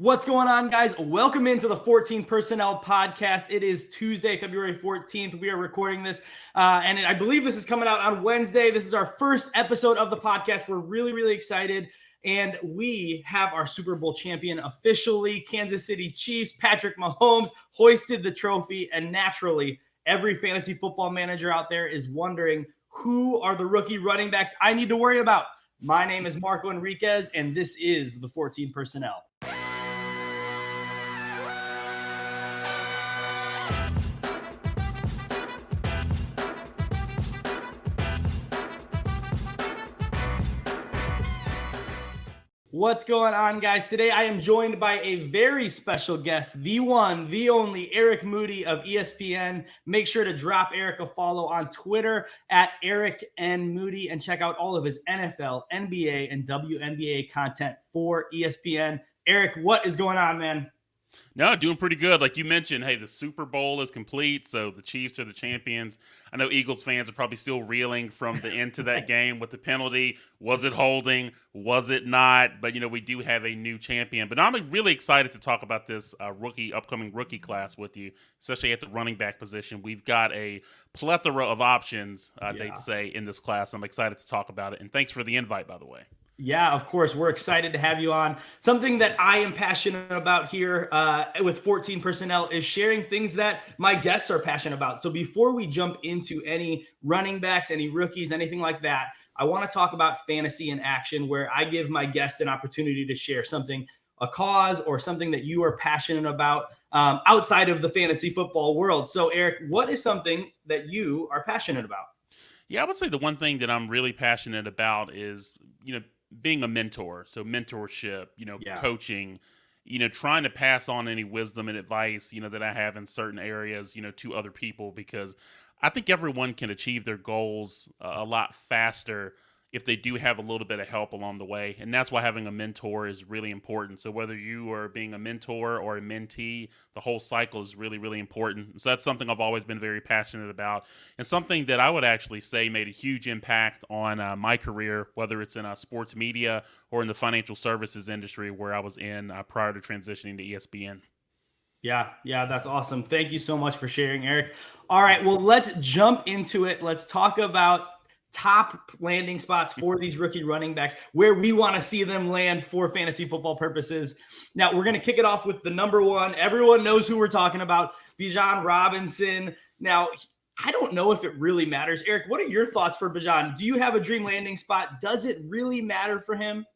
What's going on, guys? Welcome into the 14 Personnel Podcast. It is Tuesday, February 14th. We are recording this, and I believe this is coming out on Wednesday. This is our first episode of the podcast. We're really excited, and we have our Super Bowl champion officially. Kansas City Chiefs, Patrick Mahomes, hoisted the trophy, and naturally, every fantasy football manager out there is wondering, who are the rookie running backs I need to worry about? My name is Marco Enriquez, and this is the 14 Personnel. What's going on, guys? Today I am joined by a very special guest, the one, the only Eric Moody of ESPN. Make sure to drop Eric a follow on Twitter at Eric N. Moody and check out all of his NFL, NBA, and WNBA content for ESPN. Eric, what is going on, man? No, doing pretty good. Like you mentioned, hey, the Super Bowl is complete, so the Chiefs are the champions. I know Eagles fans are probably still reeling from the end to that game with the penalty. Was it holding? Was it not? But, we do have a new champion. But I'm really excited to talk about this upcoming rookie class with you, especially at the running back position. We've got a plethora of options, they'd say, in this class. I'm excited to talk about it. And thanks for the invite, by the way. Yeah, of course. We're excited to have you on. Something that I am passionate about here with 14 Personnel is sharing things that my guests are passionate about. So before we jump into any running backs, any rookies, anything like that, I want to talk about fantasy in action, where I give my guests an opportunity to share something, a cause or something that you are passionate about outside of the fantasy football world. So Eric, what is something that you are passionate about? Yeah, I would say the one thing that I'm really passionate about is, being a mentor. So mentorship, coaching, trying to pass on any wisdom and advice, that I have in certain areas, to other people, because I think everyone can achieve their goals a lot faster if they do have a little bit of help along the way. And that's why having a mentor is really important. So whether you are being a mentor or a mentee, the whole cycle is really important. So that's something I've always been very passionate about, and something that I would actually say made a huge impact on my career, whether it's in sports media or in the financial services industry where I was in prior to transitioning to ESPN. Yeah, that's awesome. Thank you so much for sharing, Eric. All right, well, let's jump into it. Let's talk about top landing spots for these rookie running backs, where we want to see them land for fantasy football purposes. Now, we're going to kick it off with the number one. Everyone knows who we're talking about, Bijan Robinson. Now, I don't know if it really matters. Eric, what are your thoughts for Bijan? Do you have a dream landing spot? Does it really matter for him?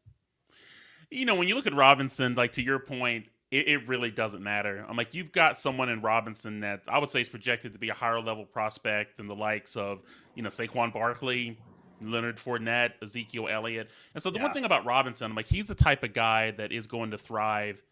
When you look at Robinson, like to your point, it really doesn't matter. I'm like, you've got someone in Robinson that I would say is projected to be a higher level prospect than the likes of, Saquon Barkley, Leonard Fournette, Ezekiel Elliott. And so the one thing about Robinson, I'm like, he's the type of guy that is going to thrive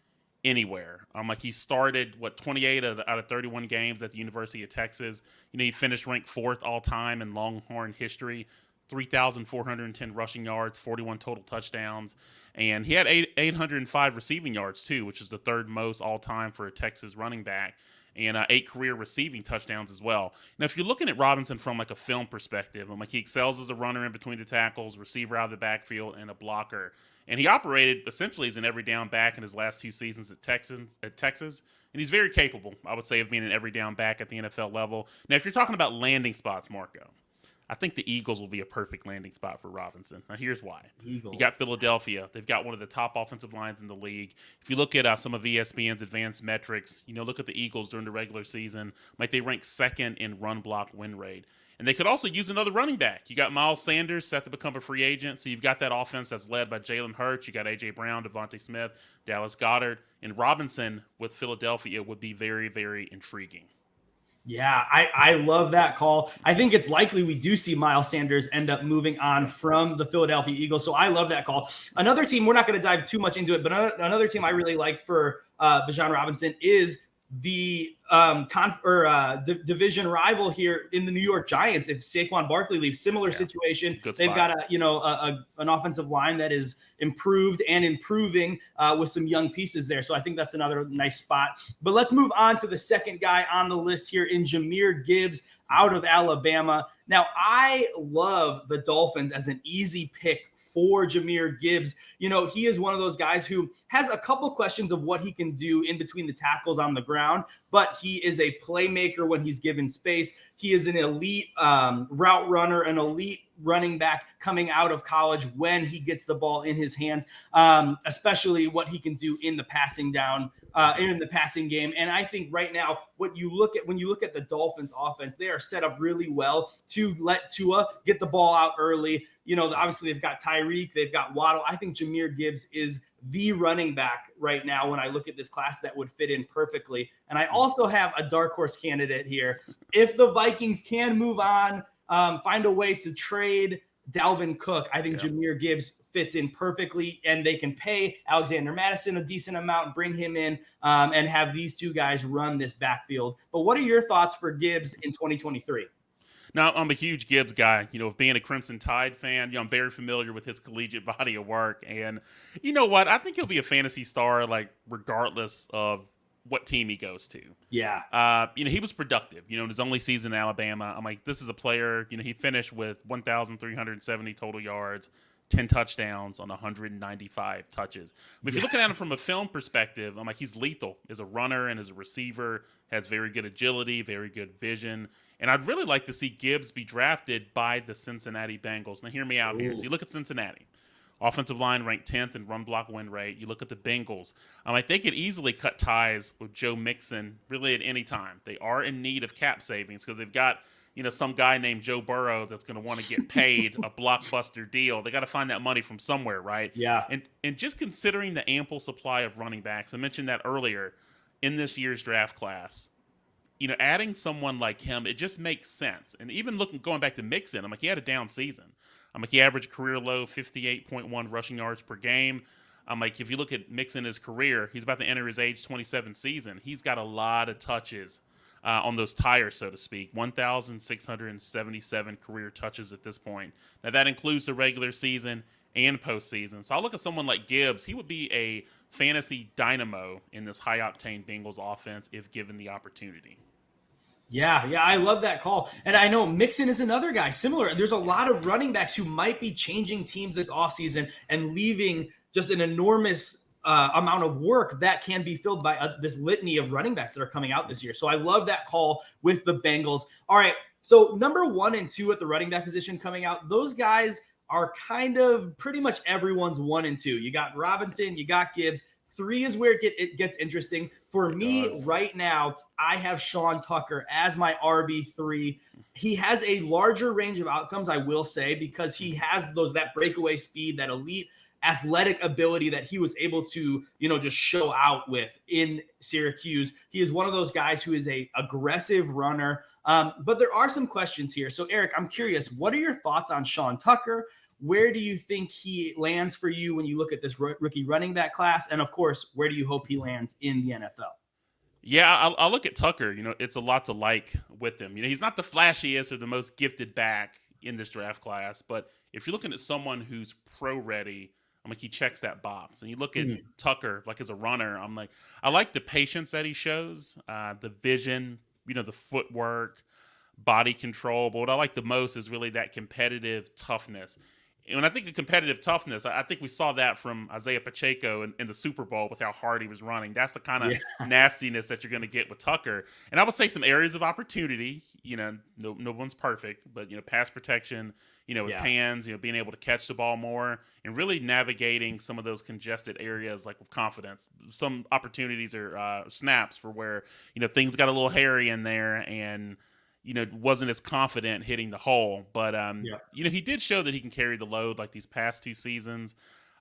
anywhere. I'm like, he started 28 out of 31 games at the University of Texas. He finished ranked 4th all time in Longhorn history. 3,410 rushing yards, 41 total touchdowns, and he had 805 receiving yards too, which is the 3rd most all time for a Texas running back, and 8 career receiving touchdowns as well. Now, if you're looking at Robinson from like a film perspective, I'm like, he excels as a runner in between the tackles, receiver out of the backfield, and a blocker. And he operated essentially as an every down back in his last 2 seasons at Texas. And he's very capable, I would say, of being an every down back at the NFL level. Now, if you're talking about landing spots, Marco, I think the Eagles will be a perfect landing spot for Robinson. Now, here's why. You got Philadelphia. They've got one of the top offensive lines in the league. If you look at some of ESPN's advanced metrics, look at the Eagles during the regular season. Like, they rank 2nd in run block win rate. And they could also use another running back. You got Miles Sanders set to become a free agent. So you've got that offense that's led by Jalen Hurts. You got A.J. Brown, Devontae Smith, Dallas Goedert. And Robinson with Philadelphia would be very, very intriguing. Yeah, I love that call. I think it's likely we do see Miles Sanders end up moving on from the Philadelphia Eagles. So I love that call. Another team, we're not going to dive too much into it, but another team I really like for Bijan Robinson is the division rival here in the New York Giants. If Saquon Barkley leaves, similar situation. They've got an offensive line that is improved and improving with some young pieces there. So I think that's another nice spot. But let's move on to the second guy on the list here in Jahmyr Gibbs out of Alabama. Now, I love the Dolphins as an easy pick for Jahmyr Gibbs. He is one of those guys who has a couple questions of what he can do in between the tackles on the ground, but he is a playmaker when he's given space. He is an elite route runner, an elite running back coming out of college when he gets the ball in his hands, especially what he can do in the passing game. And I think right now, when you look at the Dolphins offense, they are set up really well to let Tua get the ball out early. Obviously they've got Tyreek, they've got Waddle. I think Jahmyr Gibbs is the running back right now when I look at this class that would fit in perfectly. And I also have a dark horse candidate here. If the Vikings can move on, find a way to trade Dalvin Cook, I think Jahmyr Gibbs fits in perfectly, and they can pay Alexander Mattison a decent amount, bring him in, and have these two guys run this backfield. But what are your thoughts for Gibbs in 2023? Now, I'm a huge Gibbs guy. Being a Crimson Tide fan, I'm very familiar with his collegiate body of work. And you know what? I think he'll be a fantasy star, regardless of what team he goes to. Yeah. He was productive, in his only season in Alabama. I'm like, this is a player, he finished with 1,370 total yards, 10 touchdowns on 195 touches. But if you're looking at him from a film perspective, I'm like, he's lethal as a runner and as a receiver, has very good agility, very good vision. And I'd really like to see Gibbs be drafted by the Cincinnati Bengals. Now, hear me out here. So you look at Cincinnati. Offensive line ranked 10th in run block win rate. You look at the Bengals. They could easily cut ties with Joe Mixon really at any time. They are in need of cap savings because they've got some guy named Joe Burrow that's going to want to get paid a blockbuster deal. They got to find that money from somewhere, right? Yeah. And just considering the ample supply of running backs, I mentioned that earlier in this year's draft class. Adding someone like him, it just makes sense. And even going back to Mixon, he had a down season. He averaged career low 58.1 rushing yards per game. If you look at Mixon, his career, he's about to enter his age 27 season. He's got a lot of touches on those tires, so to speak. 1,677 career touches at this point. Now, that includes the regular season and postseason. So I look at someone like Gibbs. He would be a fantasy dynamo in this high-octane Bengals offense if given the opportunity. Yeah, I love that call. And I know Mixon is another guy similar. There's a lot of running backs who might be changing teams this offseason and leaving just an enormous amount of work that can be filled by this litany of running backs that are coming out this year. So I love that call with the Bengals. All right, so number 1 and 2 at the running back position coming out, those guys are kind of pretty much everyone's 1 and 2. You got Robinson, you got Gibbs. 3 is where it gets interesting. For me right now, I have Sean Tucker as my RB3. He has a larger range of outcomes, I will say, because he has that breakaway speed, that elite athletic ability that he was able to, just show out with in Syracuse. He is one of those guys who is a aggressive runner. But there are some questions here. So Eric, I'm curious, what are your thoughts on Sean Tucker? Where do you think he lands for you when you look at this rookie running back class? And of course, where do you hope he lands in the NFL? Yeah, I'll look at Tucker. It's a lot to like with him. He's not the flashiest or the most gifted back in this draft class, but if you're looking at someone who's pro ready, he checks that box. And you look at Tucker, as a runner, I like the patience that he shows, the vision, the footwork, body control. But what I like the most is really that competitive toughness. And when I think of competitive toughness, I think we saw that from Isaiah Pacheco in the Super Bowl with how hard he was running. That's the kind of nastiness that you're going to get with Tucker. And I would say some areas of opportunity, no one's perfect, but, pass protection, his hands, being able to catch the ball more and really navigating some of those congested areas with confidence. Some opportunities or snaps for where, things got a little hairy in there and, wasn't as confident hitting the hole. But, he did show that he can carry the load these past 2 seasons.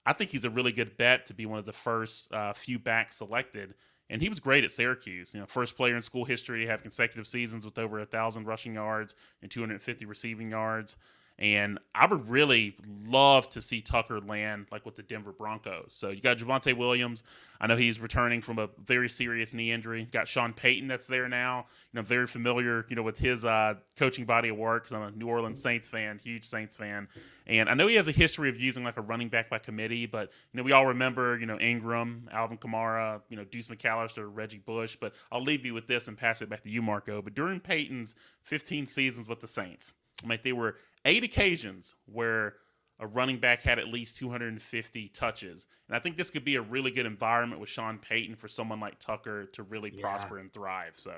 I think he's a really good bet to be one of the first few backs selected. And he was great at Syracuse. First player in school history to have consecutive seasons with over 1,000 rushing yards and 250 receiving yards. And I would really love to see Tucker land with the Denver Broncos. So you got Javonte Williams. I know he's returning from a very serious knee injury. Got Sean Payton that's there now. Very familiar, with his coaching body of work because I'm a New Orleans Saints fan, huge Saints fan. And I know he has a history of using a running back by committee, but we all remember, Ingram, Alvin Kamara, Deuce McAllister, Reggie Bush. But I'll leave you with this and pass it back to you, Marco. But during Payton's 15 seasons with the Saints, they were 8 occasions where a running back had at least 250 touches. And I think this could be a really good environment with Sean Payton for someone like Tucker to really prosper and thrive. So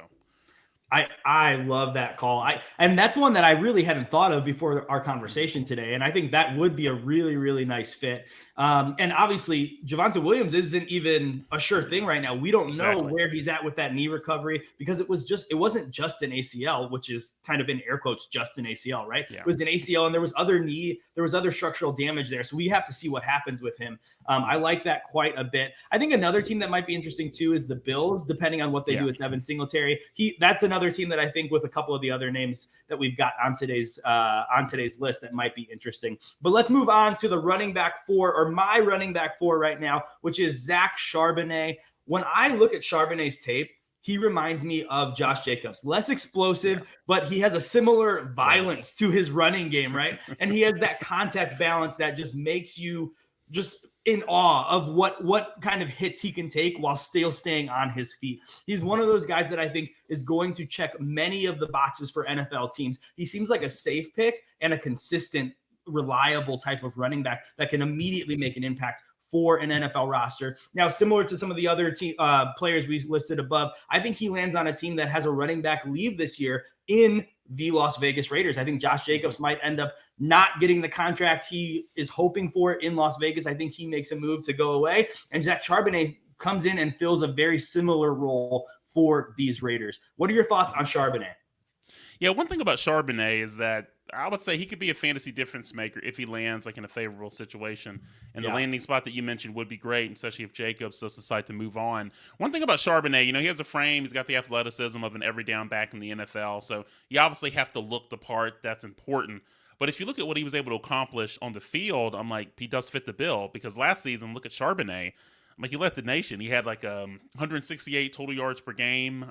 I love that call. And that's one that I really hadn't thought of before our conversation today. And I think that would be a really, really nice fit. And obviously, Javonte Williams isn't even a sure thing right now. We don't know where he's at with that knee recovery because it wasn't just an ACL, which is kind of in air quotes, just an ACL, right? Yeah. It was an ACL and there was other structural damage there. So we have to see what happens with him. I like that quite a bit. I think another team that might be interesting too is the Bills, depending on what they do with Devin Singletary. That's another team that I think with a couple of the other names that we've got on today's list that might be interesting. But let's move on to the running back four, or my running back four right now, which is Zach Charbonnet. When I look at Charbonnet's tape, he reminds me of Josh Jacobs. Less explosive, but he has a similar violence to his running game, right? And he has that contact balance that just makes you just in awe of what kind of hits he can take while still staying on his feet. He's one of those guys that I think is going to check many of the boxes for NFL teams. He seems like a safe pick and a consistent, reliable type of running back that can immediately make an impact for an NFL roster. Now, similar to some of the other players we listed above, I think he lands on a team that has a running back leave this year in the Las Vegas Raiders. I think Josh Jacobs might end up not getting the contract he is hoping for in Las Vegas. I think he makes a move to go away, and Zach Charbonnet comes in and fills a very similar role for these Raiders. What are your thoughts on Charbonnet? Yeah, one thing about Charbonnet is that I would say he could be a fantasy difference maker if he lands like in a favorable situation. And the landing spot that you mentioned would be great, especially if Jacobs does decide to move on. One thing about Charbonnet, he has a frame. He's got the athleticism of an every down back in the NFL. So you obviously have to look the part. That's important. But if you look at what he was able to accomplish on the field, I'm like, he does fit the bill. Because last season, look at Charbonnet. I'm like, he led the nation. He had like 168 total yards per game.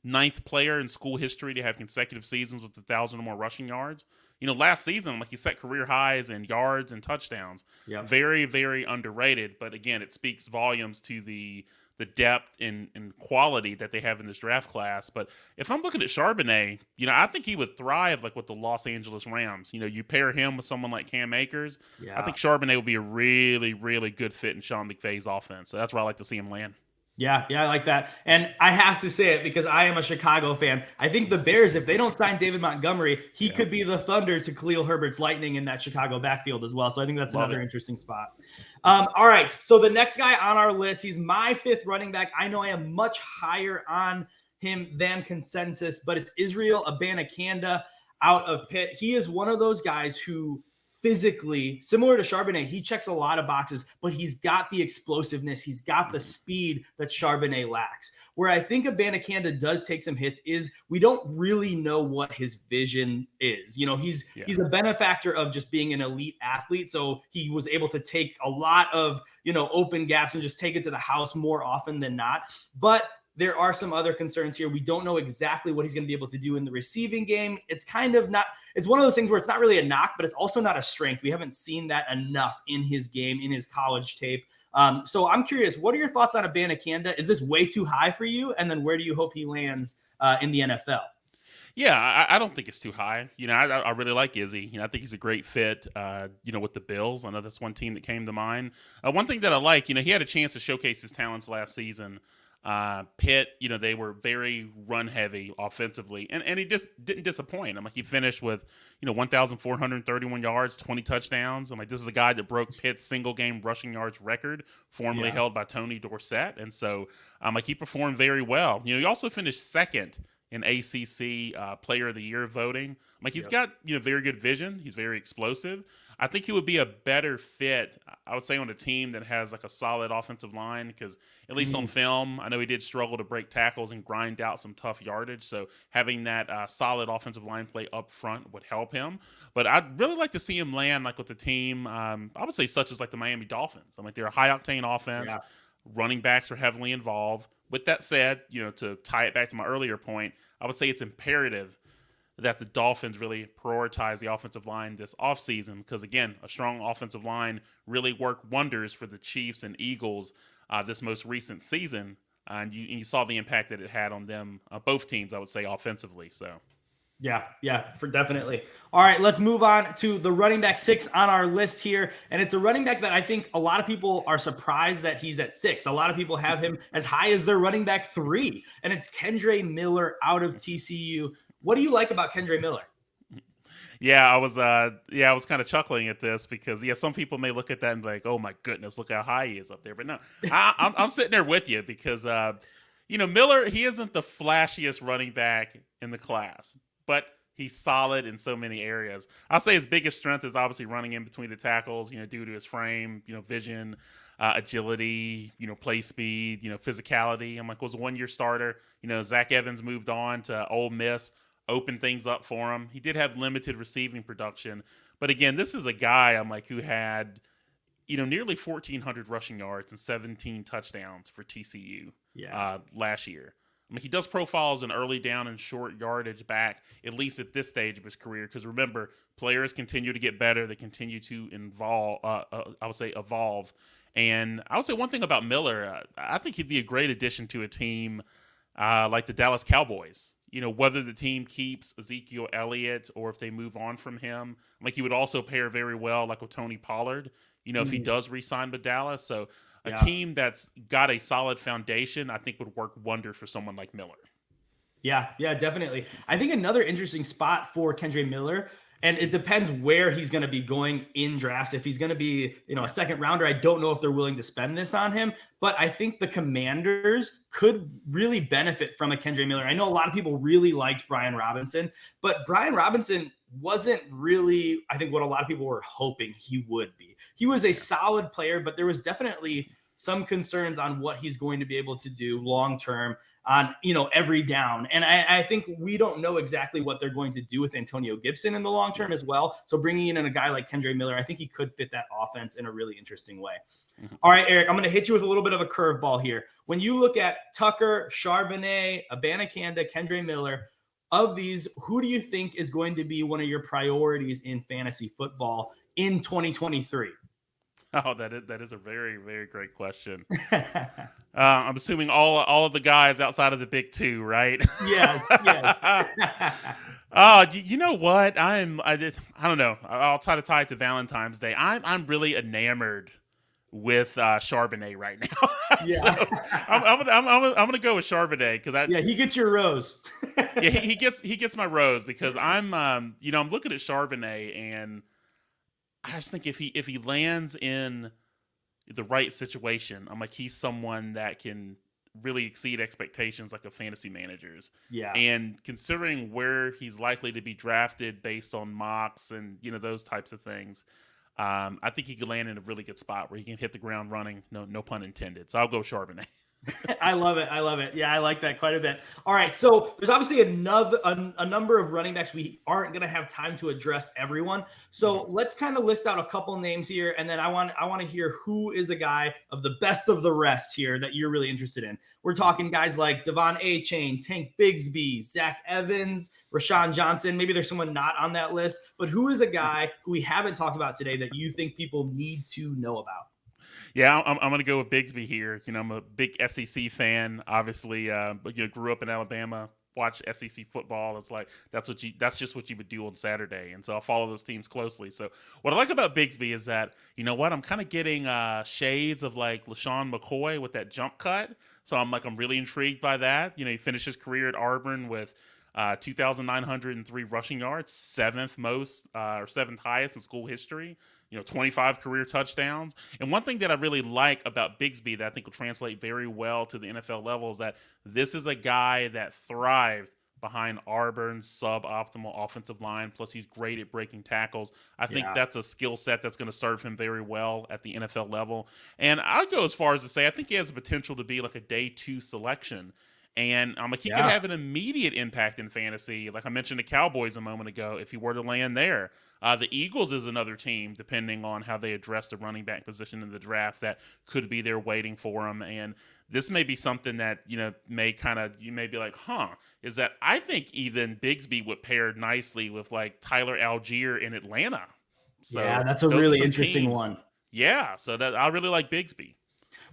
Ninth player in school history to have consecutive seasons with 1,000 or more rushing yards. Last season, like he set career highs in yards and touchdowns. Yep. Very, very underrated. But again, it speaks volumes to the depth and quality that they have in this draft class. But if I'm looking at Charbonnet, I think he would thrive like with the Los Angeles Rams. You pair him with someone like Cam Akers. Yeah. I think Charbonnet would be a really, really good fit in Sean McVay's offense. So that's where I like to see him land. Yeah, I like that. And I have to say it because I am a Chicago fan. I think the Bears, if they don't sign David Montgomery, he could be the thunder to Khalil Herbert's lightning in that Chicago backfield as well. So I think that's another interesting spot. All right, so the next guy on our list, he's my fifth running back. I know I am much higher on him than consensus, but it's Izzy Abanikanda out of Pitt. He is one of those guys who physically, similar to Charbonnet, he checks a lot of boxes, but he's got the explosiveness. He's got the speed that Charbonnet lacks. Where I think Abanikanda does take some hits is we don't really know what his vision is. He's a benefactor of just being an elite athlete. So he was able to take a lot of, open gaps and just take it to the house more often than not. But there are some other concerns here. We don't know exactly what he's going to be able to do in the receiving game. It's kind of not, it's one of those things where it's not really a knock, but it's also not a strength. We haven't seen that enough in his game, in his college tape. So I'm curious, what are your thoughts on Abanikanda? Is this way too high for you? And then where do you hope he lands in the NFL? Yeah, I don't think it's too high. I really like Izzy. I think he's a great fit, with the Bills. I know that's one team that came to mind. One thing that I like, he had a chance to showcase his talents last season. Pitt, they were very run heavy offensively, and he just didn't disappoint. He finished with 1,431 yards, 20 touchdowns. This is a guy that broke Pitt's single game rushing yards record, formerly held by Tony Dorsett, and so he performed very well. He also finished second in ACC Player of the Year voting. He's got very good vision. He's very explosive. I think he would be a better fit, I would say, on a team that has like a solid offensive line because at least on film, I know he did struggle to break tackles and grind out some tough yardage. So having that solid offensive line play up front would help him. But I'd really like to see him land like with a team, I would say such as like the Miami Dolphins. They're a high-octane offense. Yeah. Running backs are heavily involved. With that said, to tie it back to my earlier point, I would say it's imperative that the Dolphins really prioritize the offensive line this offseason because, again, a strong offensive line really worked wonders for the Chiefs and Eagles this most recent season. And you saw the impact that it had on them, both teams, I would say, offensively. So, Yeah, for definitely. All right, let's move on to the running back 6 on our list here. And it's a running back that I think a lot of people are surprised that he's at 6. A lot of people have him as high as their running back 3. And it's Kendre Miller out of TCU. What do you like about Kendre Miller? I was kind of chuckling at this because some people may look at that and be like, oh my goodness, look how high he is up there. But no, I'm sitting there with you because Miller, he isn't the flashiest running back in the class, but he's solid in so many areas. I'll say his biggest strength is obviously running in between the tackles, due to his frame, vision, agility, play speed, physicality. I'm like, was a 1-year starter. Zach Evans moved on to Ole Miss, opened things up for him. He did have limited receiving production, but again, this is a guy I'm like who had nearly 1,400 rushing yards and 17 touchdowns for TCU last year. I mean, he does profile as an early down and short yardage back, at least at this stage of his career. Because remember, players continue to get better; they continue to evolve. And I would say one thing about Miller, I think he'd be a great addition to a team like the Dallas Cowboys. Whether the team keeps Ezekiel Elliott or if they move on from him, like he would also pair very well, like with Tony Pollard. If he does re-sign with Dallas, so. A team that's got a solid foundation, I think would work wonders for someone like Miller. Yeah, definitely. I think another interesting spot for Kendre Miller, and it depends where he's going to be going in drafts. If he's going to be, a second rounder, I don't know if they're willing to spend this on him, but I think the Commanders could really benefit from a Kendre Miller. I know a lot of people really liked Brian Robinson, but Brian Robinson wasn't really, I think, what a lot of people were hoping he would be. He was a solid player, but there was definitely some concerns on what he's going to be able to do long-term on, every down. And I think we don't know exactly what they're going to do with Antonio Gibson in the long term as well. So bringing in a guy like Kendre Miller, I think he could fit that offense in a really interesting way. All right, Eric, I'm going to hit you with a little bit of a curveball here. When you look at Tucker, Charbonnet, Abanikanda, Kendre Miller, of these, who do you think is going to be one of your priorities in fantasy football in 2023? Oh, that is a very, very great question. I'm assuming all of the guys outside of the big two, right? Yes. You know what? I don't know. I'll try to tie it to Valentine's Day. I'm really enamored with Charbonnet right now. So I'm gonna go with Charbonnet because he gets your rose. he gets my rose because I'm looking at Charbonnet and I just think if he lands in the right situation, I'm like he's someone that can really exceed expectations like of fantasy managers. Yeah. And considering where he's likely to be drafted based on mocks and those types of things, I think he could land in a really good spot where he can hit the ground running. No pun intended. So I'll go Charbonnet. I love it. Yeah, I like that quite a bit. All right, so there's obviously a number of running backs. We aren't going to have time to address everyone. So let's kind of list out a couple names here, and then I want to hear who is a guy of the best of the rest here that you're really interested in. We're talking guys like Devon Achane, Tank Bigsby, Zach Evans, Roschon Johnson. Maybe there's someone not on that list, but who is a guy who we haven't talked about today that you think people need to know about? Yeah, I'm going to go with Bigsby here. I'm a big SEC fan. Obviously, but grew up in Alabama, watched SEC football. It's like that's just what you would do on Saturday, and so I follow those teams closely. So what I like about Bigsby is that I'm kind of getting shades of like LaShawn McCoy with that jump cut. So I'm really intrigued by that. He finished his career at Auburn with 2,903 rushing yards, seventh highest in school history. 25 career touchdowns. And one thing that I really like about Bigsby that I think will translate very well to the NFL level is that this is a guy that thrives behind Auburn's suboptimal offensive line. Plus, he's great at breaking tackles. I think that's a skill set that's going to serve him very well at the NFL level. And I'd go as far as to say I think he has the potential to be like a day 2 selection. And he could have an immediate impact in fantasy. Like I mentioned the Cowboys a moment ago, if he were to land there. The Eagles is another team, depending on how they address the running back position in the draft, that could be there waiting for him. And this may be something that, you may be like, is that I think even Bigsby would pair nicely with like Tyler Algier in Atlanta. So yeah, that's a really interesting teams. One. Yeah, so that I really like Bigsby.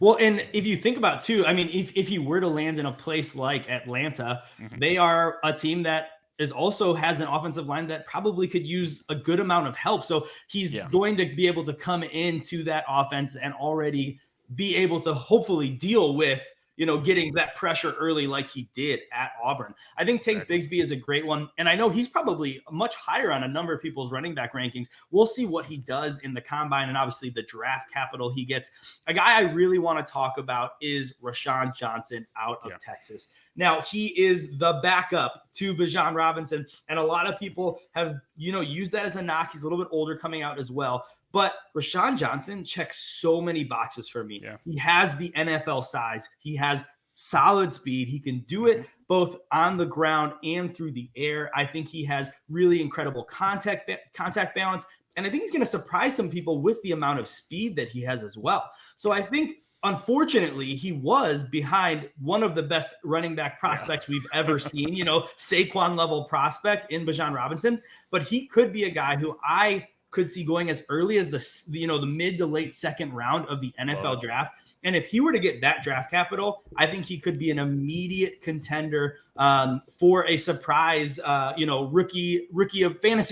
Well, and if you think about too, I mean, if he were to land in a place like Atlanta, they are a team that also has an offensive line that probably could use a good amount of help. So he's going to be able to come into that offense and already be able to hopefully deal with, getting that pressure early like he did at Auburn. I think Tank Bigsby is a great one. And I know he's probably much higher on a number of people's running back rankings. We'll see what he does in the combine and obviously the draft capital he gets. A guy I really want to talk about is Roschon Johnson out of Texas. Now, he is the backup to Bijan Robinson. And a lot of people have, used that as a knock. He's a little bit older coming out as well. But Roschon Johnson checks so many boxes for me. Yeah. He has the NFL size. He has solid speed. He can do it both on the ground and through the air. I think he has really incredible contact balance. And I think he's going to surprise some people with the amount of speed that he has as well. So I think, unfortunately, he was behind one of the best running back prospects we've ever seen, Saquon level prospect in Bijan Robinson. But he could be a guy who I could see going as early as the mid to late second round of the NFL draft. And if he were to get that draft capital, I think he could be an immediate contender for a surprise, fantasy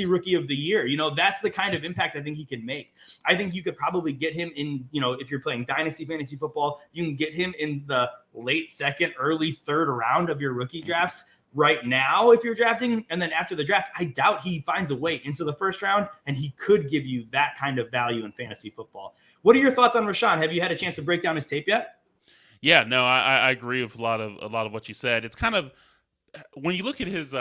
rookie of the year. That's the kind of impact I think he can make. I think you could probably get him in, if you're playing dynasty fantasy football, you can get him in the late second, early third round of your rookie drafts. Right now, if you're drafting, and then after the draft, I doubt he finds a way into the first round, and he could give you that kind of value in fantasy football. What are your thoughts on Roschon? Have you had a chance to break down his tape yet? Yeah, no, I agree with a lot of what you said. It's kind of, when you look at his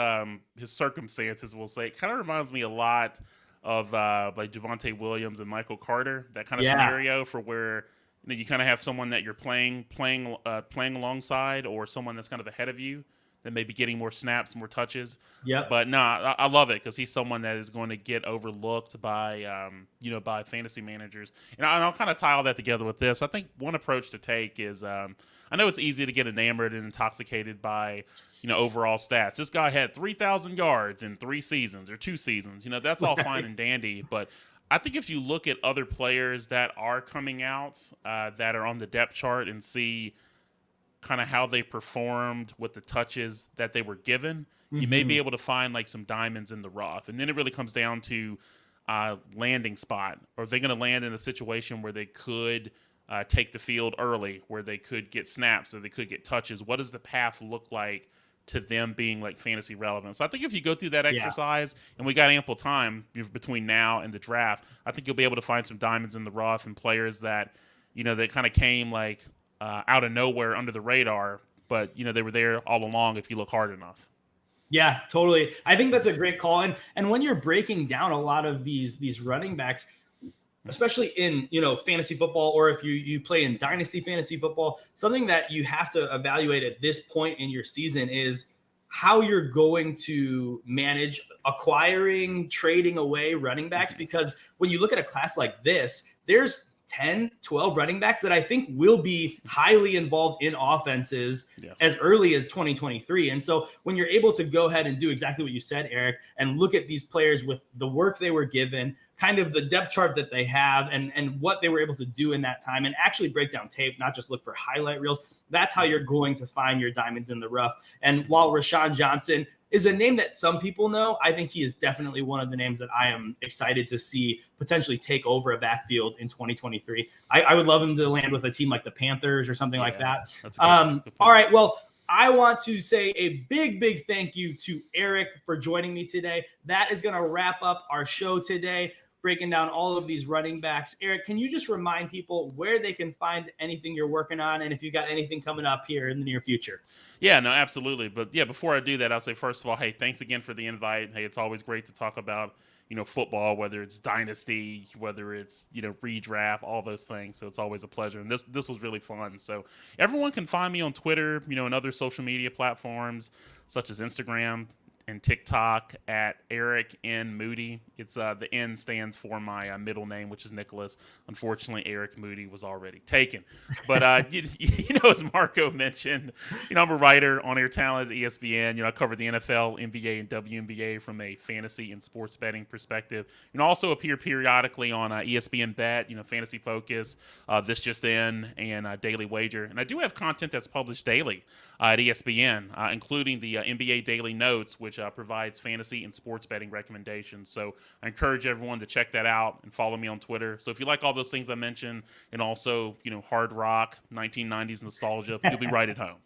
circumstances, we'll say, it kind of reminds me a lot of like Javonte Williams and Michael Carter, that kind of scenario for where you kind of have someone that you're playing alongside, or someone that's kind of ahead of you, that may be getting more snaps, more touches. Yeah. But no, I love it because he's someone that is going to get overlooked by by fantasy managers. And I'll kind of tie all that together with this. I think one approach to take is, I know it's easy to get enamored and intoxicated by overall stats. This guy had 3,000 yards in 3 seasons or 2 seasons. That's all fine and dandy. But I think if you look at other players that are coming out that are on the depth chart and see kind of how they performed with the touches that they were given, you may be able to find like some diamonds in the rough. And then it really comes down to landing spot. Are they going to land in a situation where they could take the field early, where they could get snaps, or they could get touches? What does the path look like to them being like fantasy relevant? So I think if you go through that exercise, and we got ample time between now and the draft, I think you'll be able to find some diamonds in the rough and players that, that kind of came like out of nowhere under the radar, but they were there all along if you look hard enough. Yeah, totally. I think that's a great call. And when you're breaking down a lot of these running backs, especially in fantasy football, or if you play in dynasty fantasy football, something that you have to evaluate at this point in your season is how you're going to manage acquiring, trading away running backs. Because when you look at a class like this, there's 10, 12 running backs that I think will be highly involved in offenses as early as 2023. And so when you're able to go ahead and do exactly what you said, Eric, and look at these players with the work they were given, kind of the depth chart that they have, and what they were able to do in that time, and actually break down tape, not just look for highlight reels, that's how you're going to find your diamonds in the rough. And while Roschon Johnson is a name that some people know, I think he is definitely one of the names that I am excited to see potentially take over a backfield in 2023. I would love him to land with a team like the Panthers or something like that. That's good all right, well, I want to say a big thank you to Eric for joining me today. That is going to wrap up our show today, breaking down all of these running backs. Eric, can you just remind people where they can find anything you're working on, and if you got anything coming up here in the near future? Yeah, no, absolutely. But yeah, before I do that, I'll say, first of all, hey, thanks again for the invite. Hey, it's always great to talk about, football, whether it's dynasty, whether it's, redraft, all those things. So it's always a pleasure. And this was really fun. So everyone can find me on Twitter, and other social media platforms such as Instagram and TikTok at Eric N. Moody. It's the N stands for my middle name, which is Nicholas. Unfortunately, Eric Moody was already taken. But as Marco mentioned, I'm a writer on Air Talent at ESPN. I cover the NFL, NBA, and WNBA from a fantasy and sports betting perspective. Also appear periodically on ESPN Bet, Fantasy Focus, This Just In, and Daily Wager. And I do have content that's published daily at ESPN, including the NBA Daily Notes, which which provides fantasy and sports betting recommendations. So I encourage everyone to check that out and follow me on Twitter. So if you like all those things I mentioned, and also, hard rock, 1990s nostalgia, you'll be right at home.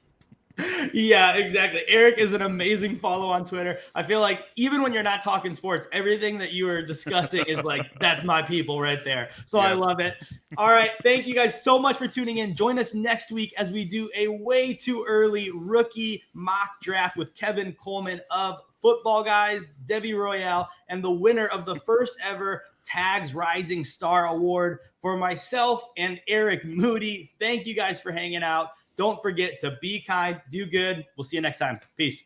Yeah, exactly. Eric is an amazing follow on Twitter. I feel like even when you're not talking sports, everything that you are discussing is like, that's my people right there. So yes. I love it. All right. Thank you guys so much for tuning in. Join us next week as we do a way too early rookie mock draft with Kevin Coleman of Football Guys, Debbie Royale, and the winner of the first ever Tags Rising Star Award for myself and Eric Moody. Thank you guys for hanging out. Don't forget to be kind, do good. We'll see you next time. Peace.